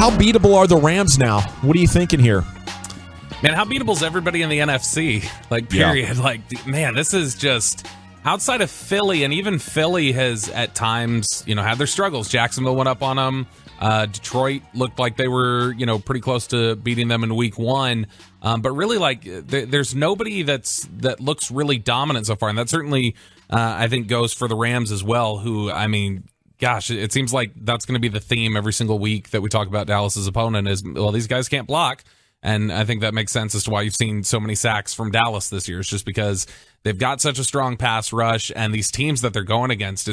how beatable are the Rams now? What are you thinking here? Man, how beatable is everybody in the NFC? Like, period. Yeah. Like, man, this is just outside of Philly, and even Philly has at times, had their struggles. Jacksonville went up on them. Detroit looked like they were, pretty close to beating them in week 1. But really, there's nobody that looks really dominant so far. And that certainly, I think, goes for the Rams as well, who, gosh, it seems like that's going to be the theme every single week that we talk about Dallas's opponent is, well, these guys can't block. And I think that makes sense as to why you've seen so many sacks from Dallas this year. It's just because they've got such a strong pass rush, and these teams that they're going against,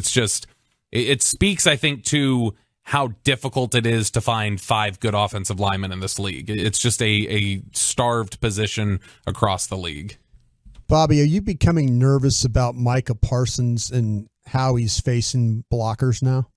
it speaks, I think, to how difficult it is to find 5 good offensive linemen in this league. It's just a starved position across the league. Bobby, are you becoming nervous about Micah Parsons and how he's facing blockers now?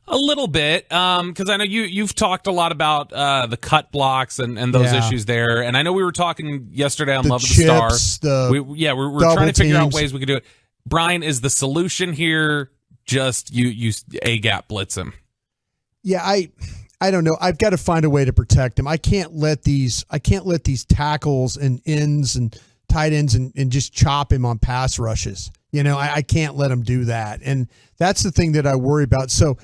A little bit, because I know you've talked a lot about the cut blocks and those issues there, and I know we were talking yesterday on Love of the Star. We're trying to figure out ways we could do it. Brian, is the solution here just you A-gap blitz him? Yeah, I don't know. I've got to find a way to protect him. I can't let these tackles and ends and tight ends and just chop him on pass rushes. I can't let him do that, and that's the thing that I worry about. So.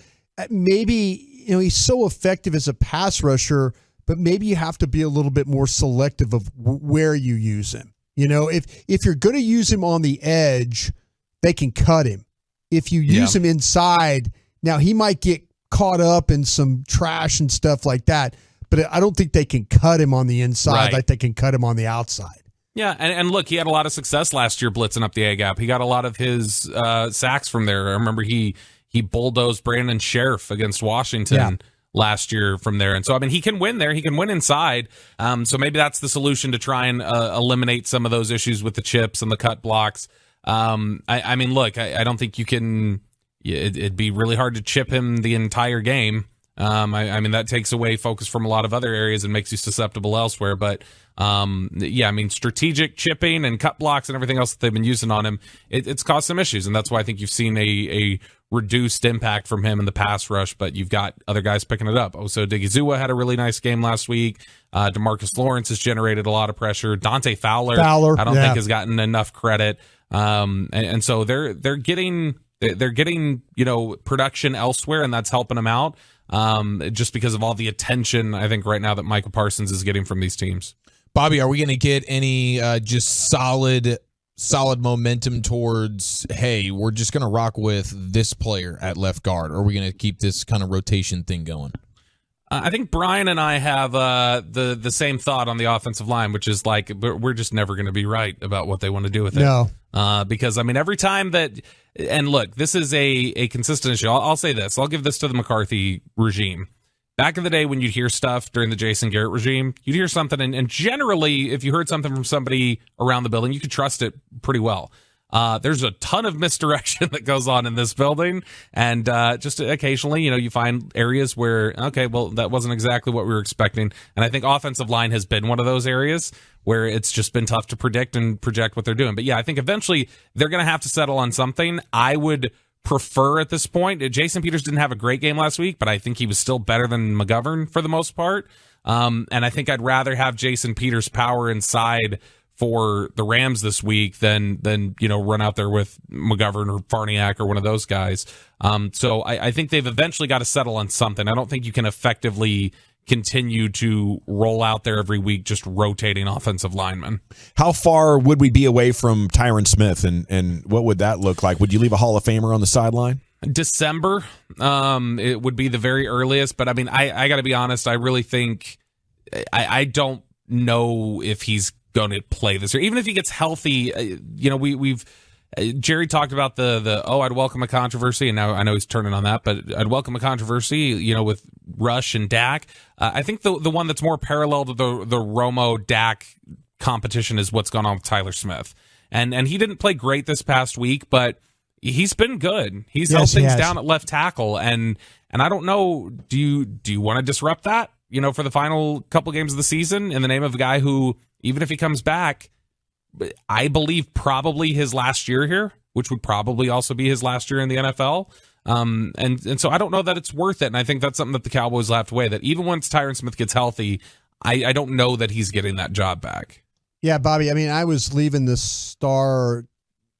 Maybe, he's so effective as a pass rusher, but maybe you have to be a little bit more selective of where you use him. If you're going to use him on the edge, they can cut him. If you use him inside, now he might get caught up in some trash and stuff like that, but I don't think they can cut him on the inside like they can cut him on the outside. Yeah, and look, he had a lot of success last year blitzing up the A-gap. He got a lot of his sacks from there. I remember he bulldozed Brandon Sheriff against Washington last year from there. And so, he can win there. He can win inside. So maybe that's the solution to try and eliminate some of those issues with the chips and the cut blocks. Look, I don't think you can – it'd be really hard to chip him the entire game. That takes away focus from a lot of other areas and makes you susceptible elsewhere. But, strategic chipping and cut blocks and everything else that they've been using on him, it's caused some issues. And that's why I think you've seen a reduced impact from him in the pass rush, but you've got other guys picking it up. So Digizua had a really nice game last week. DeMarcus Lawrence has generated a lot of pressure. Dante Fowler I don't think has gotten enough credit. And so they're getting production elsewhere, and that's helping them out. Just because of all the attention, I think, right now that Micah Parsons is getting from these teams. Bobby, are we going to get any just solid momentum towards, hey, we're just going to rock with this player at left guard, or are we going to keep this kind of rotation thing going? I think Brian and I have the same thought on the offensive line, which is like we're just never going to be right about what they want to do with it. No. Because, every time that – and look, this is a consistent issue. I'll say this. I'll give this to the McCarthy regime. Back in the day when you'd hear stuff during the Jason Garrett regime, you'd hear something, and generally, if you heard something from somebody around the building, you could trust it pretty well. There's a ton of misdirection that goes on in this building, and just occasionally, you find areas where, okay, well, that wasn't exactly what we were expecting, and I think offensive line has been one of those areas where it's just been tough to predict and project what they're doing. But yeah, I think eventually they're going to have to settle on something. I would prefer at this point. Jason Peters didn't have a great game last week, but I think he was still better than McGovern for the most part. And I think I'd rather have Jason Peters' power inside for the Rams this week than run out there with McGovern or Farniak or one of those guys. So I think they've eventually got to settle on something. I don't think you can effectively continue to roll out there every week just rotating offensive linemen. How far would we be away from Tyron Smith, and what would that look like? Would you leave a Hall of Famer on the sideline? December, it would be the very earliest, but I got to be honest, I really think I don't know if he's going to play this year. Even if he gets healthy, we've Jerry talked about the I'd welcome a controversy, and now I know he's turning on that, but I'd welcome a controversy, with Rush and Dak. I think the one that's more parallel to the Romo Dak competition is what's gone on with Tyler Smith, and he didn't play great this past week, but he's been good. He's held things down at left tackle, and I don't know. Do you want to disrupt that? For the final couple games of the season in the name of a guy who, even if he comes back, I believe probably his last year here, which would probably also be his last year in the NFL. And so I don't know that it's worth it. And I think that's something that the Cowboys will have to weigh, that even once Tyron Smith gets healthy, I don't know that he's getting that job back. Yeah, Bobby, I mean, I was leaving the Star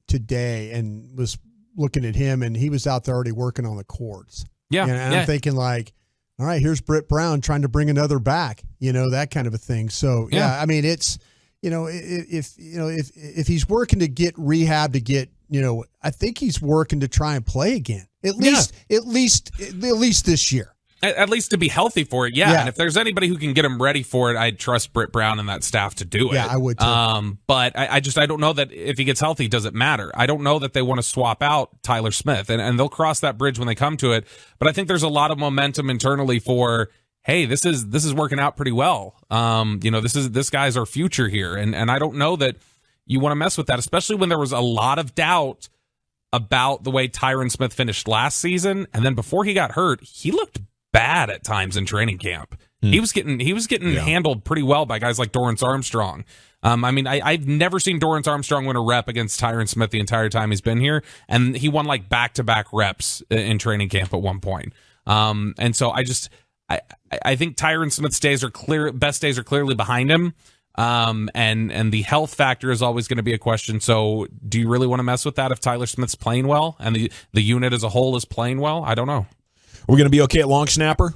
today and was looking at him, and he was out there already working on the cords. Yeah. And I'm thinking like, all right, here's Britt Brown trying to bring another back, that kind of a thing. So, I mean, it's, if he's working to get rehab to get, I think he's working to try and play again. At least this year. At least to be healthy for it, yeah. And if there's anybody who can get him ready for it, I'd trust Britt Brown and that staff to do it. Yeah, I would too. But I don't know that if he gets healthy, does it matter? I don't know that they want to swap out Tyler Smith, and they'll cross that bridge when they come to it. But I think there's a lot of momentum internally for, hey, this is working out pretty well. This guy's our future here, and I don't know that you want to mess with that, especially when there was a lot of doubt about the way Tyron Smith finished last season, and then before he got hurt, he looked bad at times in training camp. He was getting handled pretty well by guys like Dorrance Armstrong. I've never seen Dorrance Armstrong win a rep against Tyron Smith the entire time he's been here, and he won like back-to-back reps in training camp at one point. And so I think Tyron Smith's best days are clearly behind him. And the health factor is always going to be a question. So do you really want to mess with that if Tyler Smith's playing well and the unit as a whole is playing well? I don't know. We're going to be okay at long snapper?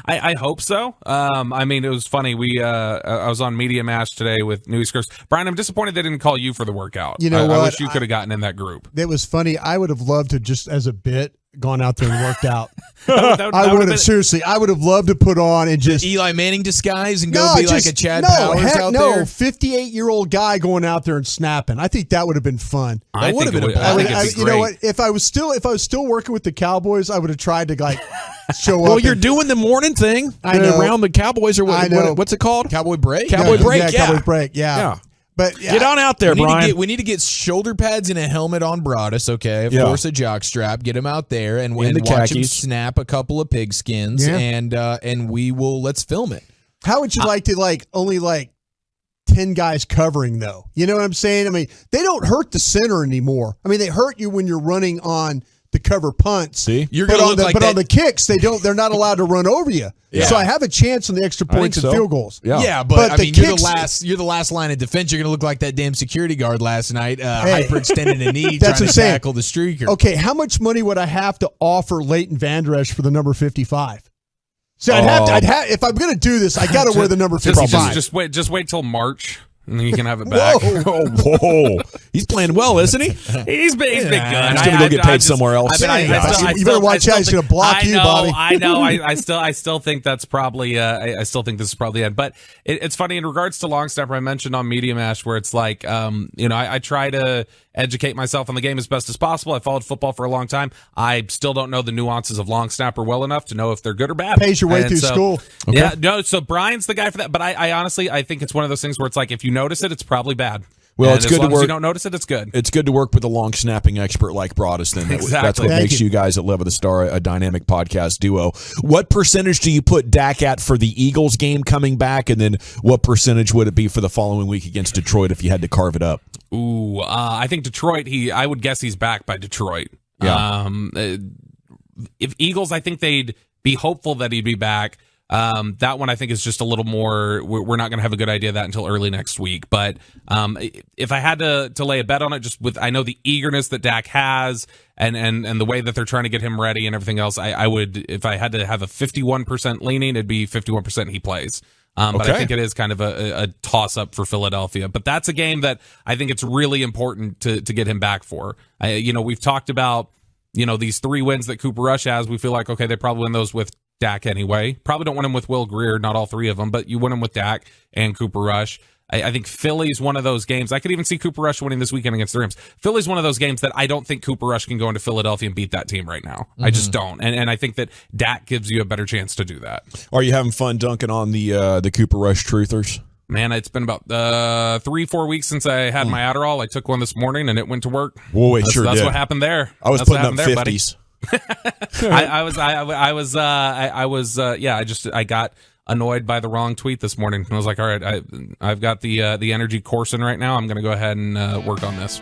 I hope so. It was funny. I was on Media Mash today with New East Coast. Brian, I'm disappointed they didn't call you for the workout. You know what? I wish you could have gotten in that group. It was funny. I would have loved to just as a bit gone out there and worked out. I would have seriously. I would have loved to put on and just Eli Manning disguise and go be like a Chad Powers out there. 58-year-old guy going out there and snapping. I think that would have been fun. I think it'd be great. You know what? If I was still working with the Cowboys, I would have tried to show up. Well, you're doing the morning thing around the Cowboys, or what's it called? Cowboy break. Cowboy break. Yeah, Cowboy break. Yeah. But get on out there, Brian. We need to get shoulder pads and a helmet on Broadus, okay? Of course, a jock strap. Get him out there and watch him snap a couple of pigskins, and let's film it. How would you like to only 10 guys covering though? You know what I'm saying? I mean, they don't hurt the center anymore. I mean, they hurt you when you're running on the cover punts. See, you're going to look like that. On the kicks, they're not allowed to run over you. Yeah. So I have a chance on the extra points and field goals. Yeah, but you're the last line of defense. You're going to look like that damn security guard last night, hyperextending a knee, trying to tackle the streaker. Okay, how much money would I have to offer Leighton Vander Esch for the number 55? So I'd have if I'm going to do this, I got to wear the number 55. Just wait till March. And then you can have it back. Whoa. He's playing well, isn't he? He's been good. He's going to go get paid somewhere else. You better watch out. He's going to block you, Bobby. I know. I still think that's probably. I still think this is probably it. But it's funny in regards to long snapper. I mentioned on Media Mash where it's like, I try to educate myself on the game as best as possible. I followed football for a long time. I still don't know the nuances of long snapper well enough to know if they're good or bad. Pays your way through school. Okay. Yeah, no. So Brian's the guy for that. But I honestly, I think it's one of those things where it's like if you notice it, it's probably bad. Well, it's good to work. As you don't notice it, it's good. It's good to work with a long snapping expert like Broadus. Then that's what makes you guys at Lev of the Star a dynamic podcast duo. What percentage do you put Dak at for the Eagles game coming back, and then what percentage would it be for the following week against Detroit if you had to carve it up? Ooh, I think Detroit. I would guess he's back by Detroit. Yeah. If Eagles, I think they'd be hopeful that he'd be back. That one I think is just a little more. We're not going to have a good idea of that until early next week. But if I had to lay a bet on it, just with I know the eagerness that Dak has and the way that they're trying to get him ready and everything else, I would, if I had to have a 51% leaning, it'd be 51% he plays. But I think it is kind of a toss up for Philadelphia. But that's a game that I think it's really important to get him back for. We've talked about these 3 wins that Cooper Rush has. We feel like okay, they probably win those with Dak anyway. Probably don't win him with Will Grier, not all 3 of them, but you win him with Dak and Cooper Rush. I think Philly's one of those games. I could even see Cooper Rush winning this weekend against the Rams. Philly's one of those games that I don't think Cooper Rush can go into Philadelphia and beat that team right now. Mm-hmm. I just don't. And I think that Dak gives you a better chance to do that. Are you having fun dunking on the Cooper Rush truthers? Man, it's been about 3-4 weeks since I had my Adderall. I took one this morning and it went to work. Whoa, That's what happened there. I was putting up 50s. I got annoyed by the wrong tweet this morning, and I was like, all right, I've got the energy coursing right now. I'm going to go ahead and work on this.